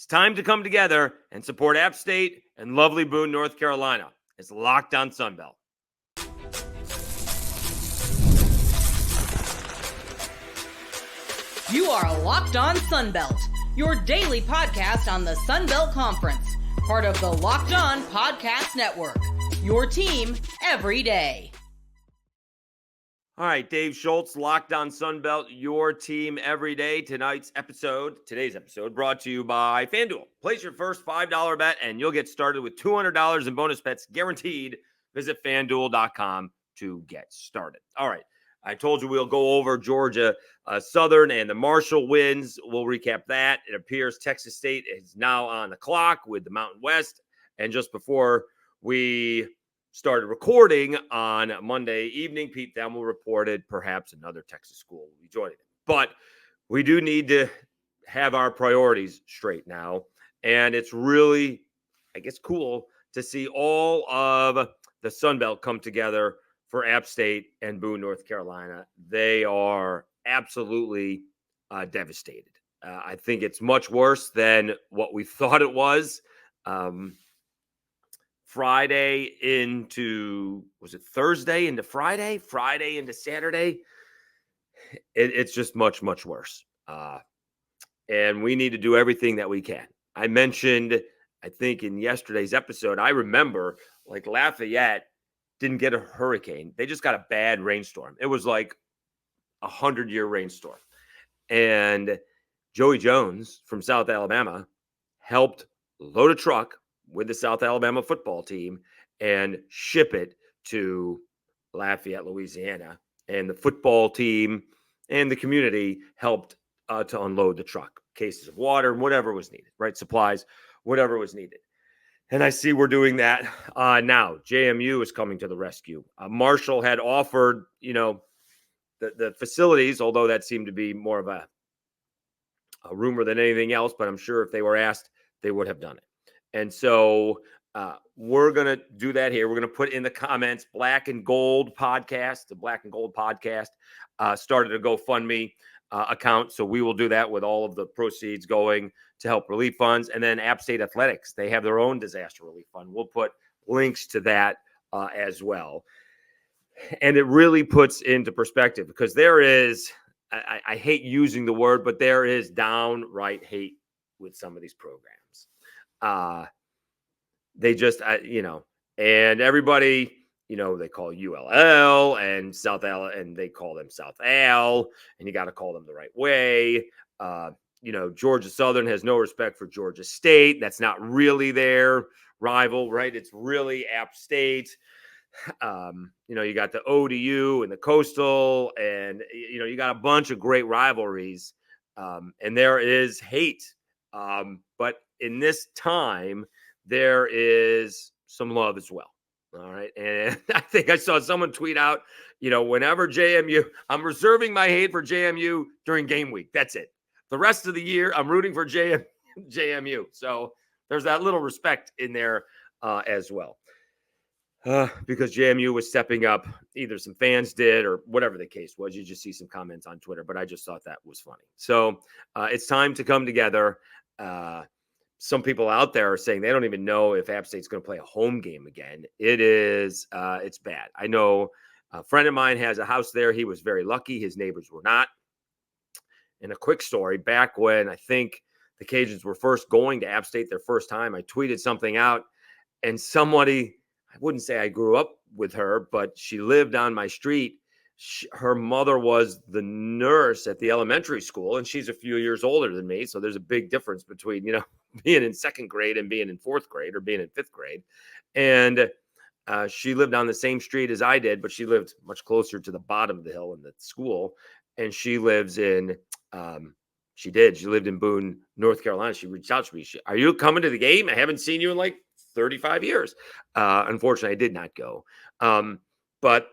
It's time to come together and support App State and lovely Boone, North Carolina. It's Locked On Sunbelt. You are Locked On Sunbelt, your daily podcast on the Sunbelt Conference, part of the Locked On Podcast Network, your team every day. All right, Dave Schultz, Locked On Sunbelt, your team every day. Today's episode, brought to you by FanDuel. Place your first $5 bet and you'll get started with $200 in bonus bets guaranteed. Visit FanDuel.com to get started. All right, I told you we'll go over Georgia Southern and the Marshall wins. We'll recap that. It appears Texas State is now on the clock with the Mountain West. And just before we started recording on Monday evening, Pete Thelma reported perhaps another Texas school will be joining them. But we do need to have our priorities straight now. And it's really, I guess, cool to see all of the Sun Belt come together for App State and Boone, North Carolina. They are absolutely devastated. I think it's much worse than what we thought it was. Friday into, was it Thursday into Friday? Friday into Saturday? It's just much, much worse. And we need to do everything that we can. I mentioned, I think in yesterday's episode, I remember like Lafayette didn't get a hurricane. They just got a bad rainstorm. It was like 100-year rainstorm. And Joey Jones from South Alabama helped load a truck with the South Alabama football team and ship it to Lafayette, Louisiana. And the football team and the community helped to unload the truck. Cases of water, whatever was needed, right? Supplies, whatever was needed. And I see we're doing that now. JMU is coming to the rescue. Marshall had offered, the facilities, although that seemed to be more of a rumor than anything else. But I'm sure if they were asked, they would have done it. And so we're going to do that here. We're going to put in the comments, Black and Gold podcast. The Black and Gold podcast started a GoFundMe account. So we will do that with all of the proceeds going to help relief funds. And then App State Athletics, they have their own disaster relief fund. We'll put links to that as well. And it really puts into perspective because there is, I hate using the word, but there is downright hate with some of these programs. They just, and everybody, they call ULL and South Al, and they call them South Al, and you got to call them the right way. Georgia Southern has no respect for Georgia State. That's not really their rival, right? It's really App State. You got the ODU and the Coastal, and, you got a bunch of great rivalries. And there is hate. But in this time, there is some love as well. All right. And I think I saw someone tweet out, whenever JMU, I'm reserving my hate for JMU during game week. That's it. The rest of the year, I'm rooting for JMU. So there's that little respect in there as well. Because JMU was stepping up, either some fans did or whatever the case was. You just see some comments on Twitter, but I just thought that was funny. So it's time to come together. Some people out there are saying they don't even know if App State's going to play a home game again. It's bad. I know a friend of mine has a house there. He was very lucky. His neighbors were not. And a quick story, back when I think the Cajuns were first going to App State their first time, I tweeted something out and somebody, I wouldn't say I grew up with her, but she lived on my street. Her mother was the nurse at the elementary school, and she's a few years older than me. So there's a big difference between, being in second grade and being in fourth grade or being in fifth grade. And she lived on the same street as I did, but she lived much closer to the bottom of the hill in the school. And she lives in, she lived in Boone, North Carolina. She reached out to me. Are you coming to the game? I haven't seen you in like 35 years. Unfortunately, I did not go. But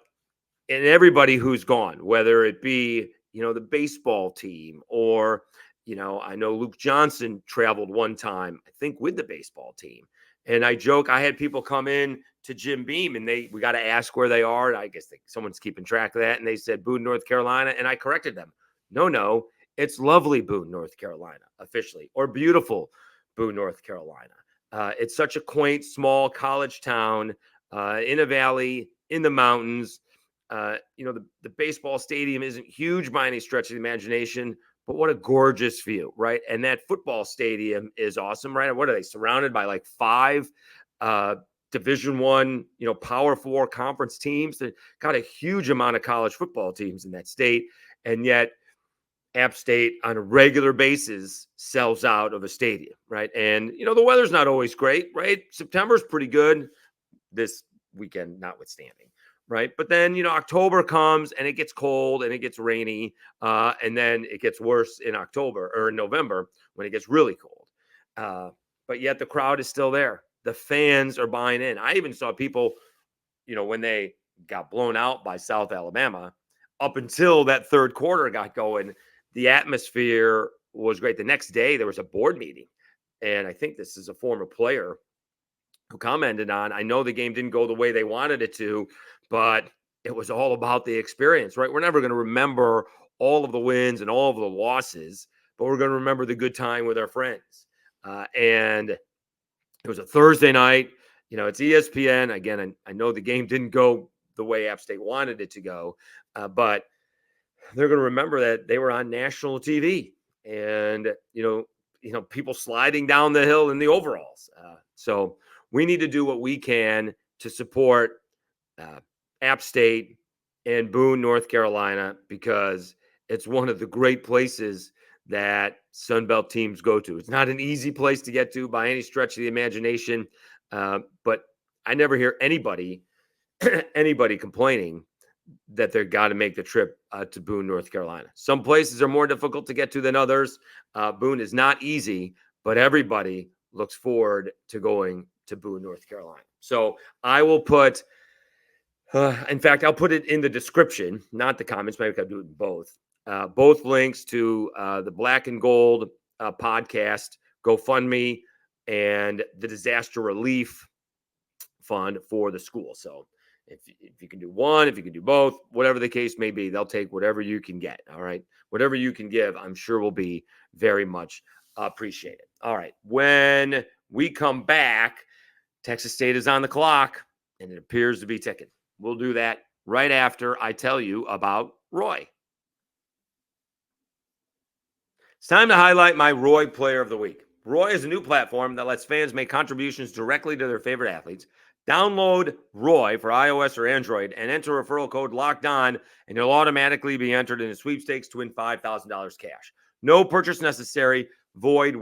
and everybody who's gone, whether it be, the baseball team or, I know Luke Johnson traveled one time, I think with the baseball team. And I joke, I had people come in to Jim Beam and we got to ask where they are. And I guess someone's keeping track of that. And they said Boone, North Carolina. And I corrected them. No, it's lovely Boone, North Carolina, officially, or beautiful Boone, North Carolina. It's such a quaint, small college town in a valley in the mountains. The baseball stadium isn't huge by any stretch of the imagination, but what a gorgeous view, right? And that football stadium is awesome, right? What are they, surrounded by like 5 Division I, Power 4 conference teams? That got a huge amount of college football teams in that state, and yet App State on a regular basis sells out of a stadium, right? And the weather's not always great, right? September's pretty good, this weekend notwithstanding, right? But then October comes and it gets cold and it gets rainy, and then it gets worse in October or in November when it gets really cold. But yet the crowd is still there. The fans are buying in. I even saw people, when they got blown out by South Alabama, up until that third quarter got going, the atmosphere was great. The next day there was a board meeting, and I think this is a former player who commented on, I know the game didn't go the way they wanted it to, but it was all about the experience, right? We're never going to remember all of the wins and all of the losses, but we're going to remember the good time with our friends. And it was a Thursday night. It's ESPN. Again, I know the game didn't go the way App State wanted it to go, but they're going to remember that they were on national TV, and people sliding down the hill in the overalls. So we need to do what we can to support App State and Boone, North Carolina, because it's one of the great places that Sunbelt teams go to. It's not an easy place to get to by any stretch of the imagination, but I never hear anybody complaining that they've got to make the trip to Boone, North Carolina. Some places are more difficult to get to than others. Boone is not easy, but everybody looks forward to going to Boone, North Carolina. So I will put, in fact, I'll put it in the description, not the comments. Maybe I can do it in both. Both links to the Black and Gold podcast, GoFundMe, and the disaster relief fund for the school. So if you can do one, if you can do both, whatever the case may be, they'll take whatever you can get. All right. Whatever you can give, I'm sure will be very much appreciated. All right. When we come back, Texas State is on the clock and it appears to be ticking. We'll do that right after I tell you about Roy. It's time to highlight my Roy Player of the Week. Roy is a new platform that lets fans make contributions directly to their favorite athletes. Download Roy for iOS or Android and enter referral code LOCKEDON, and you'll automatically be entered in a sweepstakes to win $5,000 cash. No purchase necessary, void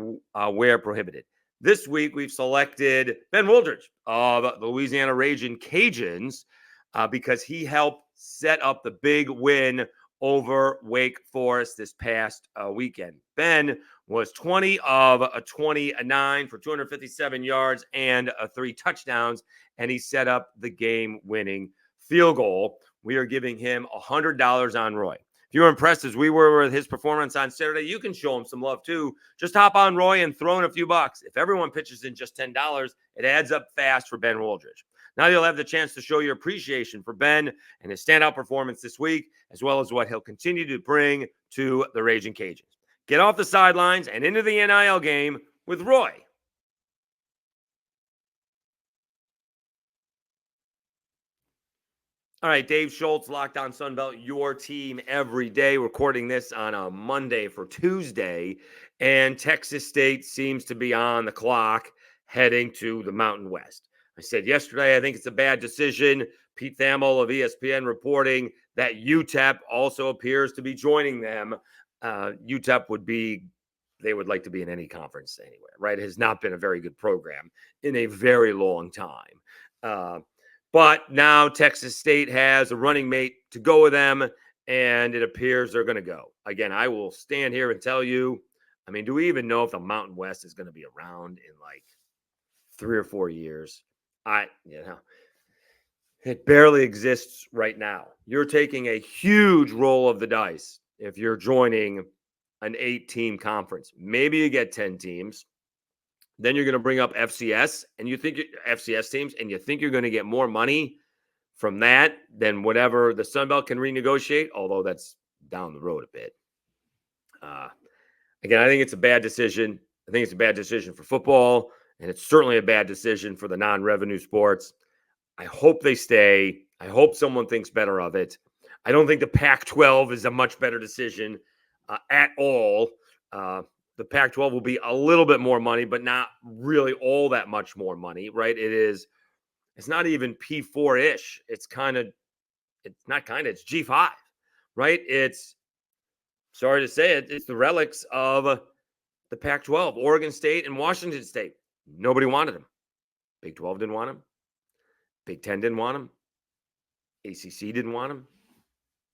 where prohibited. This week, we've selected Ben Wooldridge of the Louisiana Raging Cajuns because he helped set up the big win over Wake Forest this past weekend. Ben was 20 of 29 for 257 yards and 3 touchdowns, and he set up the game-winning field goal. We are giving him $100 on Roy. If you were impressed as we were with his performance on Saturday, you can show him some love too. Just hop on Roy and throw in a few bucks. If everyone pitches in just $10, it adds up fast for Ben Wooldridge. Now you'll have the chance to show your appreciation for Ben and his standout performance this week, as well as what he'll continue to bring to the Raging Cajuns. Get off the sidelines and into the NIL game with Roy. All right, Dave Schultz, Locked On Sunbelt, your team every day. Recording this on a Monday for Tuesday, and Texas State seems to be on the clock heading to the Mountain West. I said yesterday, I think it's a bad decision. Pete Thamel of ESPN reporting that UTEP also appears to be joining them. UTEP they would like to be in any conference anywhere, right? It has not been a very good program in a very long time. But now Texas State has a running mate to go with them, and it appears they're going to go. Again, I will stand here and tell you, do we even know if the Mountain West is going to be around in like 3 or 4 years? It barely exists right now. You're taking a huge roll of the dice if you're joining an 8-team conference. Maybe you get 10 teams. Then you're going to bring up FCS, and you think FCS teams, and you think you're going to get more money from that than whatever the Sun Belt can renegotiate, although that's down the road a bit. Again, I think it's a bad decision. I think it's a bad decision for football, and it's certainly a bad decision for the non-revenue sports. I hope they stay. I hope someone thinks better of it. I don't think the Pac-12 is a much better decision at all. The Pac-12 will be a little bit more money, but not really all that much more money, right? It's not even P4-ish. It's G5, right? It's, sorry to say it, it's the relics of the Pac-12, Oregon State and Washington State. Nobody wanted them. Big 12 didn't want them. Big 10 didn't want them. ACC didn't want them.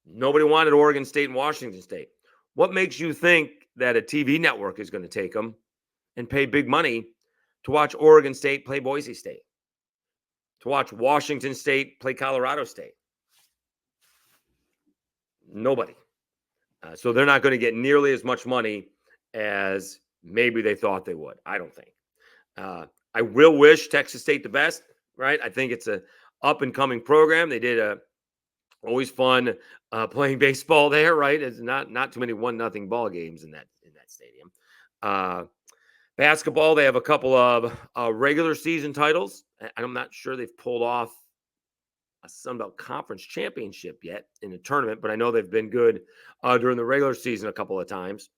Nobody wanted Oregon State and Washington State. What makes you think that a TV network is going to take them and pay big money to watch Oregon State play Boise State, to watch Washington State play Colorado State? Nobody. So they're not going to get nearly as much money as maybe they thought they would. I don't think. I will wish Texas State the best, right? I think it's a up-and-coming program. They did always fun playing baseball there, right? It's not too many 1-0 ball games in that stadium. Basketball, they have a couple of regular season titles. I'm not sure they've pulled off a Sun Belt Conference championship yet in a tournament, but I know they've been good during the regular season a couple of times.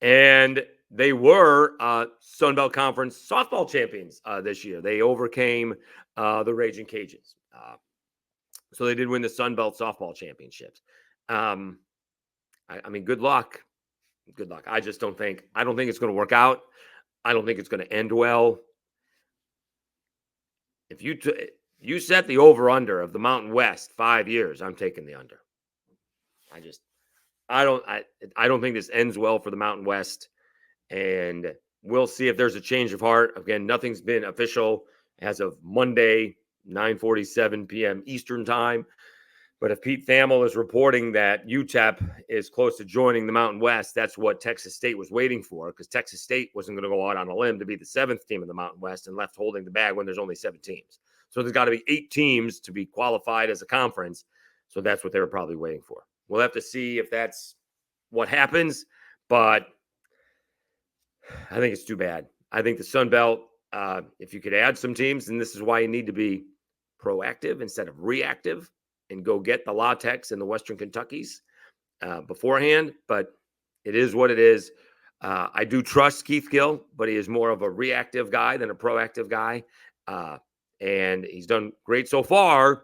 And they were Sun Belt Conference softball champions this year. They overcame the Raging Cajuns. So they did win the Sun Belt softball championships. I mean, good luck. Good luck. I don't think it's going to work out. I don't think it's going to end well. If you set the over-under of the Mountain West 5 years, I'm taking the under. I don't think this ends well for the Mountain West, and we'll see if there's a change of heart. Again, nothing's been official as of Monday, 9:47 p.m. Eastern time. But if Pete Thamel is reporting that UTEP is close to joining the Mountain West, that's what Texas State was waiting for, because Texas State wasn't going to go out on a limb to be the 7th team in the Mountain West and left holding the bag when there's only 7 teams. So there's got to be 8 teams to be qualified as a conference. So that's what they were probably waiting for. We'll have to see if that's what happens, but I think it's too bad. I think the Sun Belt, if you could add some teams, and this is why you need to be proactive instead of reactive, and go get the La Techs and the Western Kentuckys beforehand. But it is what it is. I do trust Keith Gill, but he is more of a reactive guy than a proactive guy. And he's done great so far.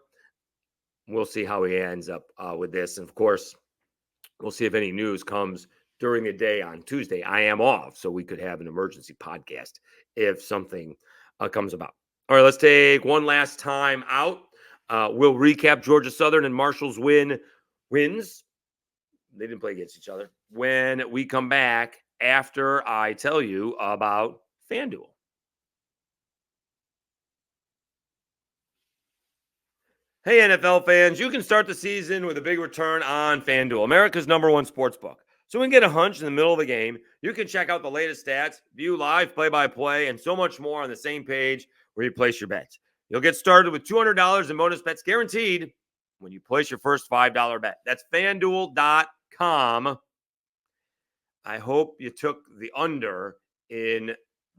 We'll see how he ends up with this. And, of course, we'll see if any news comes during the day on Tuesday. I am off, so we could have an emergency podcast if something comes about. All right, let's take one last time out. We'll recap Georgia Southern and Marshall's wins. They didn't play against each other. When we come back after I tell you about FanDuel. Hey, NFL fans, you can start the season with a big return on FanDuel, America's #1 sportsbook. So we can get a hunch in the middle of the game. You can check out the latest stats, view live play-by-play, and so much more on the same page where you place your bets. You'll get started with $200 in bonus bets guaranteed when you place your first $5 bet. That's FanDuel.com. I hope you took the under in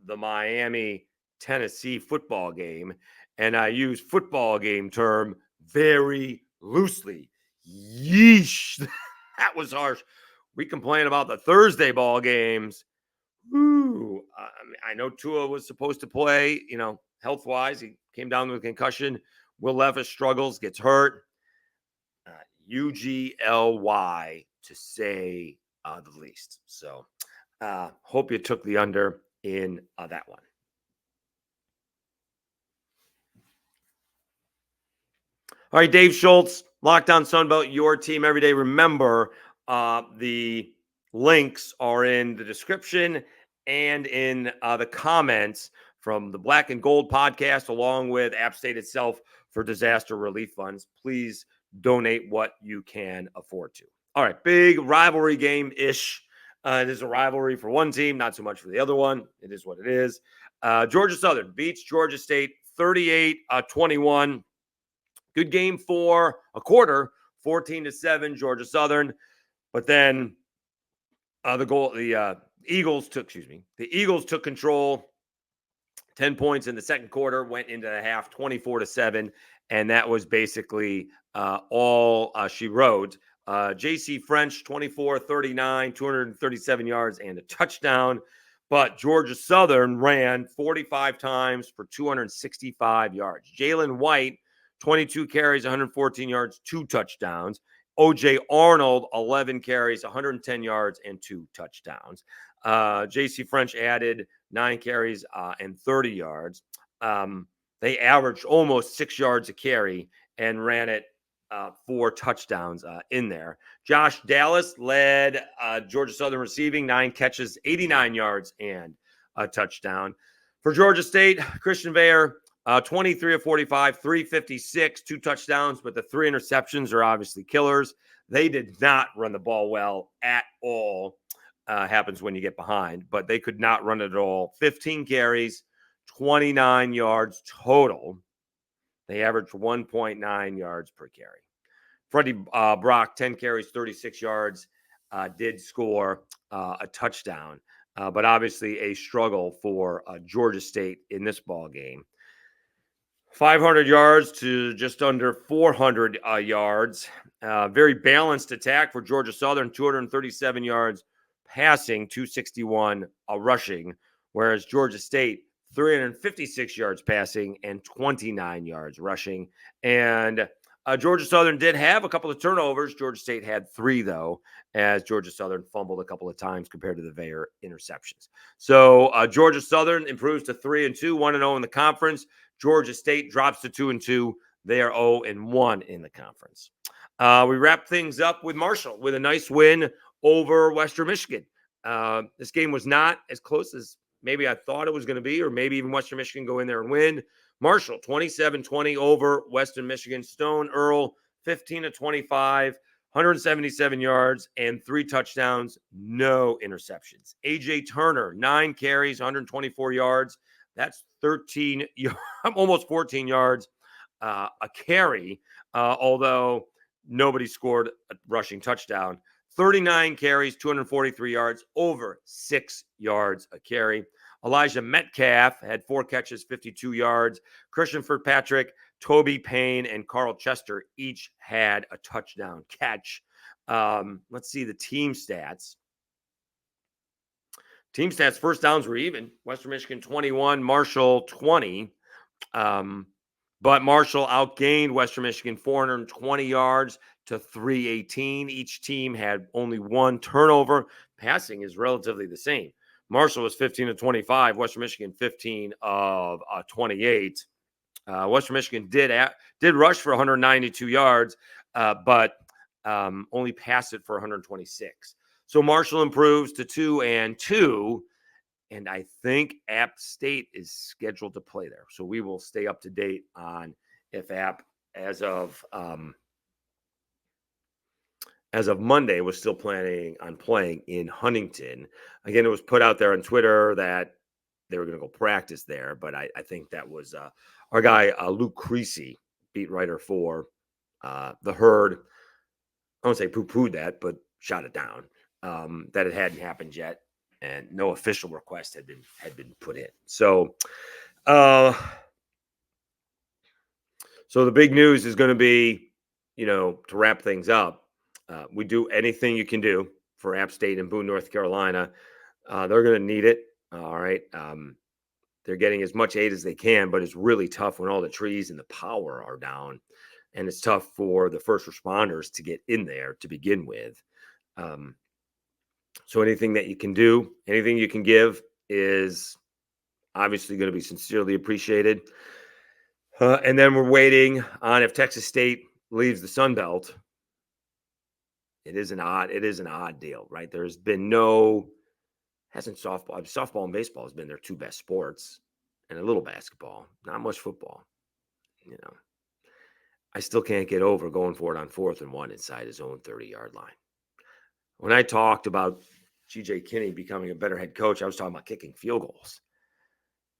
the Miami-Tennessee football game, and I use football game term very loosely. Yeesh. That was harsh. We complain about the Thursday ball games. Woo. I know Tua was supposed to play, health-wise. He came down with a concussion. Will Levis struggles, gets hurt. UGLY, to say the least. So hope you took the under in that one. All right, Dave Schultz, Lockdown Sunbelt, your team every day. Remember, the links are in the description and in the comments from the Black and Gold podcast, along with App State itself for disaster relief funds. Please donate what you can afford to. All right, big rivalry game-ish. It is a rivalry for one team, not so much for the other one. It is what it is. Georgia Southern beats Georgia State 38-21. Good game for a quarter, 14-7, Georgia Southern. But then the Eagles took control. 10 points in the second quarter, went into the half 24-7, and that was basically all she wrote. J.C. French, 24-39, 237 yards and a touchdown. But Georgia Southern ran 45 times for 265 yards. Jalen White, 22 carries, 114 yards, 2 touchdowns. O.J. Arnold, 11 carries, 110 yards, and 2 touchdowns. J.C. French added 9 carries and 30 yards. They averaged almost 6 yards a carry and ran it 4 touchdowns in there. Josh Dallas led Georgia Southern receiving, 9 catches, 89 yards, and a touchdown. For Georgia State, Christian Veyer, 23 of 45, 356, 2 touchdowns, but the 3 interceptions are obviously killers. They did not run the ball well at all. Happens when you get behind, but they could not run it at all. 15 carries, 29 yards total. They averaged 1.9 yards per carry. Freddie Brock, 10 carries, 36 yards, did score a touchdown, but obviously a struggle for Georgia State in this ball game. 500 yards to just under 400 yards. Very balanced attack for Georgia Southern, 237 yards passing, 261 rushing, whereas Georgia State, 356 yards passing and 29 yards rushing. And Georgia Southern did have a couple of turnovers. Georgia State had 3, though, as Georgia Southern fumbled a couple of times compared to the Veyer interceptions. So Georgia Southern improves to 3-2, 1-0 in the conference. Georgia State drops to 2-2. They are 0-1 in the conference. We wrap things up with Marshall with a nice win over Western Michigan. This game was not as close as maybe I thought it was going to be, or maybe even Western Michigan go in there and win. Marshall, 27-20 over Western Michigan. Stone Earl, 15-25, 177 yards and 3 touchdowns, no interceptions. A.J. Turner, 9 carries, 124 yards. That's 13, almost 14 yards a carry, although nobody scored a rushing touchdown. 39 carries, 243 yards, over 6 yards a carry. Elijah Metcalf had 4 catches, 52 yards. Christian Fitzpatrick, Toby Payne, and Carl Chester each had a touchdown catch. Let's see the team stats. Team stats, first downs were even. Western Michigan 21, Marshall 20. But Marshall outgained Western Michigan 420 yards to 318. Each team had only 1 turnover. Passing is relatively the same. Marshall was 15 of 25. Western Michigan 15 of 28. Western Michigan did rush for 192 yards, but only passed it for 126. So Marshall improves to 2-2. And I think App State is scheduled to play there. So we will stay up to date on if App, as of Monday, was still planning on playing in Huntington. Again, it was put out there on Twitter that they were going to go practice there. But I think that was our guy, Luke Creasy, beat writer for The Herd. I won't say poo-pooed that, but shot it down, that it hadn't happened yet. And no official request had been put in. So the big news is going to be, to wrap things up, we do anything you can do for App State and Boone, North Carolina. They're going to need it. All right. They're getting as much aid as they can, but it's really tough when all the trees and the power are down. And it's tough for the first responders to get in there to begin with. So anything that you can do, anything you can give is obviously going to be sincerely appreciated. And then we're waiting on if Texas State leaves the Sun Belt. It is an odd deal, right? There's been softball and baseball has been their 2 best sports, and a little basketball, not much football. I still can't get over going for it on 4th and 1 inside his own 30-yard line. When I talked about G.J. Kinney becoming a better head coach, I was talking about kicking field goals,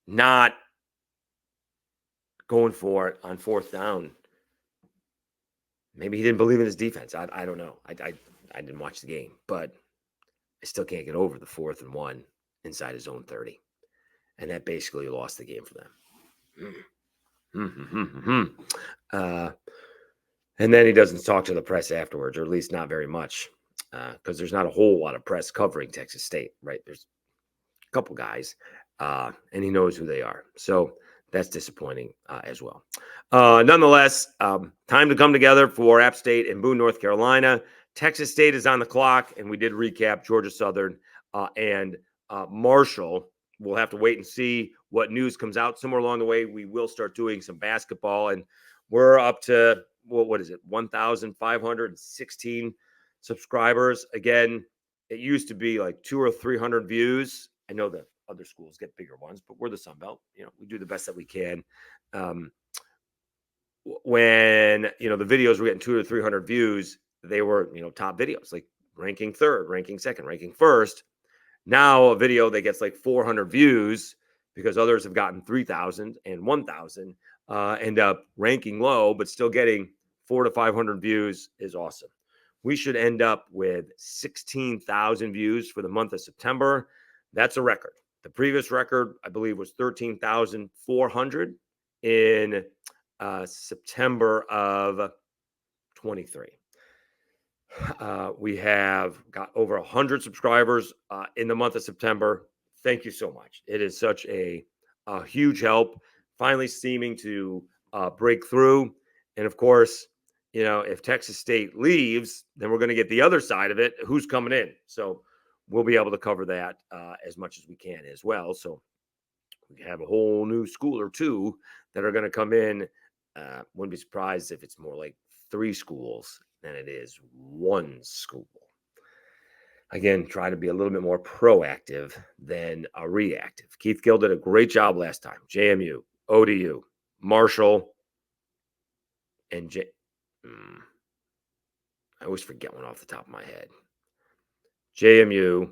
not going for it on 4th down. Maybe he didn't believe in his defense. I don't know. I didn't watch the game, but They still can't get over the 4th and 1 inside his own 30. And that basically lost the game for them. And then he doesn't talk to the press afterwards, or at least not very much, because there's not a whole lot of press covering Texas State, right? There's a couple guys, and he knows who they are. So that's disappointing as well. Nonetheless, time to come together for App State and Boone, North Carolina. Texas State is on the clock, and we did recap Georgia Southern and Marshall. We'll have to wait and see what news comes out. Somewhere along the way, we will start doing some basketball, and we're up to, what is it, 1,516 subscribers. Again, it used to be like 200 or 300 views. I know that other schools get bigger ones, but we're the Sun Belt. We do the best that we can. When, the videos were getting 200 or 300 views, they were, top videos, like ranking 3rd, ranking 2nd, ranking 1st. Now a video that gets like 400 views because others have gotten 3,000 and 1,000 end up ranking low, but still getting 400 to 500 views is awesome. We should end up with 16,000 views for the month of September. That's a record. The previous record, I believe, was 13,400 in September of 23. We have got over 100 subscribers in the month of September. Thank you so much. It is such a huge help, finally seeming to break through. And of course, if Texas State leaves, then we're going to get the other side of it. Who's coming in? So we'll be able to cover that as much as we can as well. So we have a whole new school or two that are going to come in. Wouldn't be surprised if it's more like 3 schools than it is 1 school. Again, try to be a little bit more proactive than reactive. Keith Gill did a great job last time. JMU, ODU, Marshall, and I always forget one off the top of my head. JMU,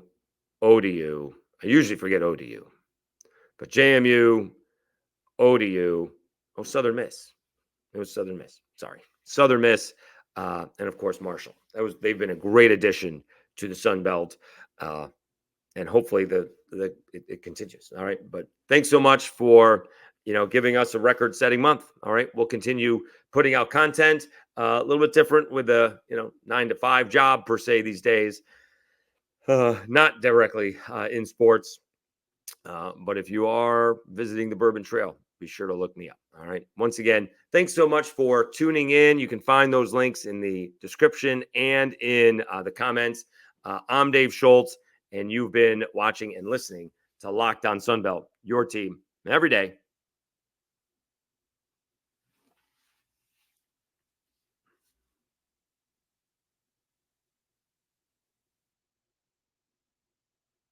ODU. I usually forget ODU. But JMU, ODU, Southern Miss. It was Southern Miss. Sorry. Southern Miss, and of course Marshall. They've been a great addition to the Sun Belt, and hopefully it continues. All right, but thanks so much for giving us a record-setting month. All right, we'll continue putting out content a little bit different with the 9 to 5 job per se these days, not directly in sports, but if you are visiting the Bourbon Trail, be sure to look me up. All right. Once again, thanks so much for tuning in. You can find those links in the description and in the comments. I'm Dave Schultz, and you've been watching and listening to Locked On Sunbelt, your team every day,